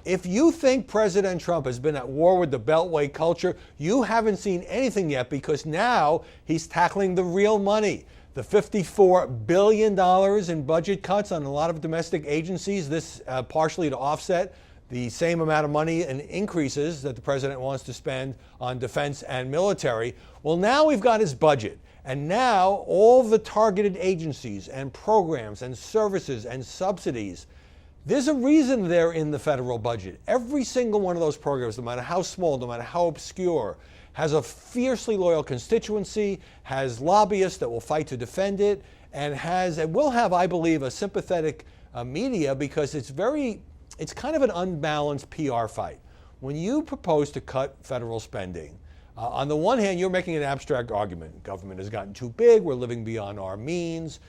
if you think President Trump has been at war with the Beltway culture, you haven't seen anything yet, because now he's tackling the real money. The $54 billion in budget cuts on a lot of domestic agencies, this partially to offset the same amount of money and increases that the president wants to spend on defense and military. Well, now we've got his budget. And now all the targeted agencies and programs and services and subsidies, there's a reason they're in the federal budget. Every single one of those programs, no matter how small, no matter how obscure, has a fiercely loyal constituency, has lobbyists that will fight to defend it, and will have, I believe, a sympathetic media, because it's kind of an unbalanced PR fight. When you propose to cut federal spending, on the one hand, you're making an abstract argument. Government has gotten too big. We're living beyond our means.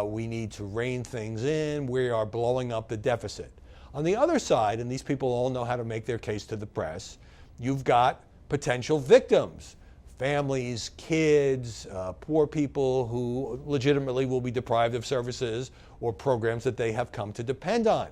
We need to rein things in. We are blowing up the deficit. On the other side, and these people all know how to make their case to the press, you've got potential victims, families, kids, poor people who legitimately will be deprived of services or programs that they have come to depend on.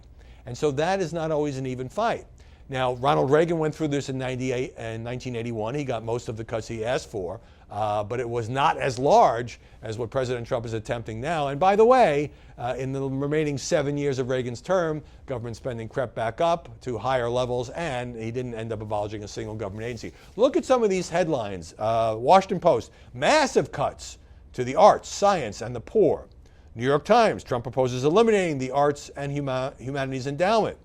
And so that is not always an even fight. Now, Ronald Reagan went through this in 1981. He got most of the cuts he asked for, but it was not as large as what President Trump is attempting now. And by the way, in the remaining 7 years of Reagan's term, government spending crept back up to higher levels, and he didn't end up abolishing a single government agency. Look at some of these headlines. Washington Post, massive cuts to the arts, science, and the poor. New York Times, Trump proposes eliminating the Arts and Humanities Endowment.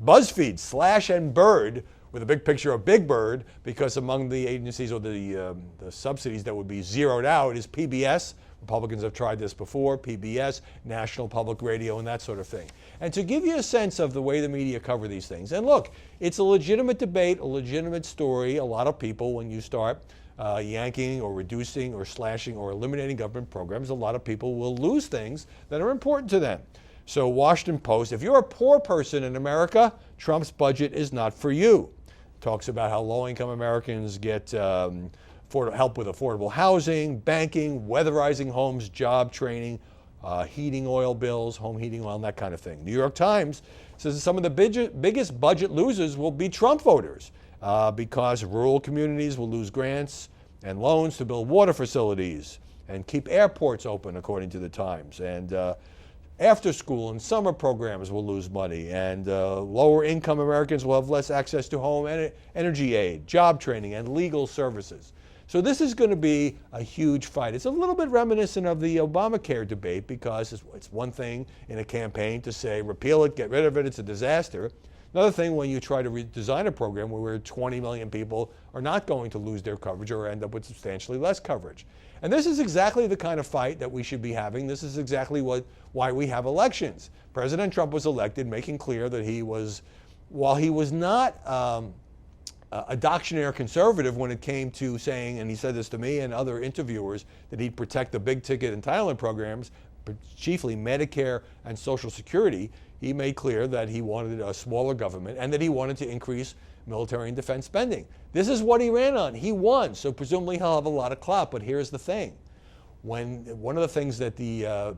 BuzzFeed, slash and burn, with a big picture of Big Bird, because among the agencies or the subsidies that would be zeroed out is PBS. Republicans have tried this before, PBS, National Public Radio, and that sort of thing. And to give you a sense of the way the media cover these things, and look, it's a legitimate debate, a legitimate story. A lot of people, when you start yanking or reducing or slashing or eliminating government programs, a lot of people will lose things that are important to them. So Washington Post, if you're a poor person in America, Trump's budget is not for you. Talks about how low-income Americans get help with affordable housing, banking, weatherizing homes, job training, heating oil bills, home heating oil, and that kind of thing. New York Times says that some of the biggest budget losers will be Trump voters, because rural communities will lose grants and loans to build water facilities and keep airports open, according to the Times. And after school and summer programs will lose money, and lower income Americans will have less access to home energy aid, job training, and legal services. So this is going to be a huge fight. It's a little bit reminiscent of the Obamacare debate, because it's one thing in a campaign to say, repeal it, get rid of it, it's a disaster. Another thing when you try to design a program where 20 million people are not going to lose their coverage or end up with substantially less coverage. And this is exactly the kind of fight that we should be having. This is exactly why we have elections. President Trump was elected making clear that while he was not a doctrinaire conservative when it came to saying, and he said this to me and other interviewers, that he'd protect the big ticket entitlement programs, but chiefly Medicare and Social Security, he made clear that he wanted a smaller government and that he wanted to increase military and defense spending. This is what he ran on. He won, so presumably he'll have a lot of clout. But here's the thing. One of the things that the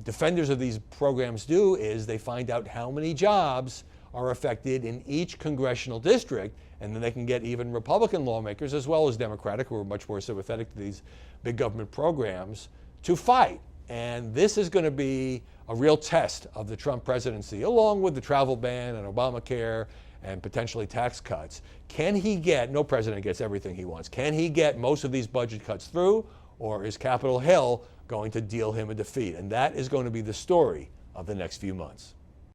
defenders of these programs do is they find out how many jobs are affected in each congressional district, and then they can get even Republican lawmakers as well as Democratic, who are much more sympathetic to these big government programs, to fight. And this is going to be a real test of the Trump presidency, along with the travel ban and Obamacare and potentially tax cuts. Can he get, no president gets everything he wants, can he get most of these budget cuts through, or is Capitol Hill going to deal him a defeat? And that is going to be the story of the next few months.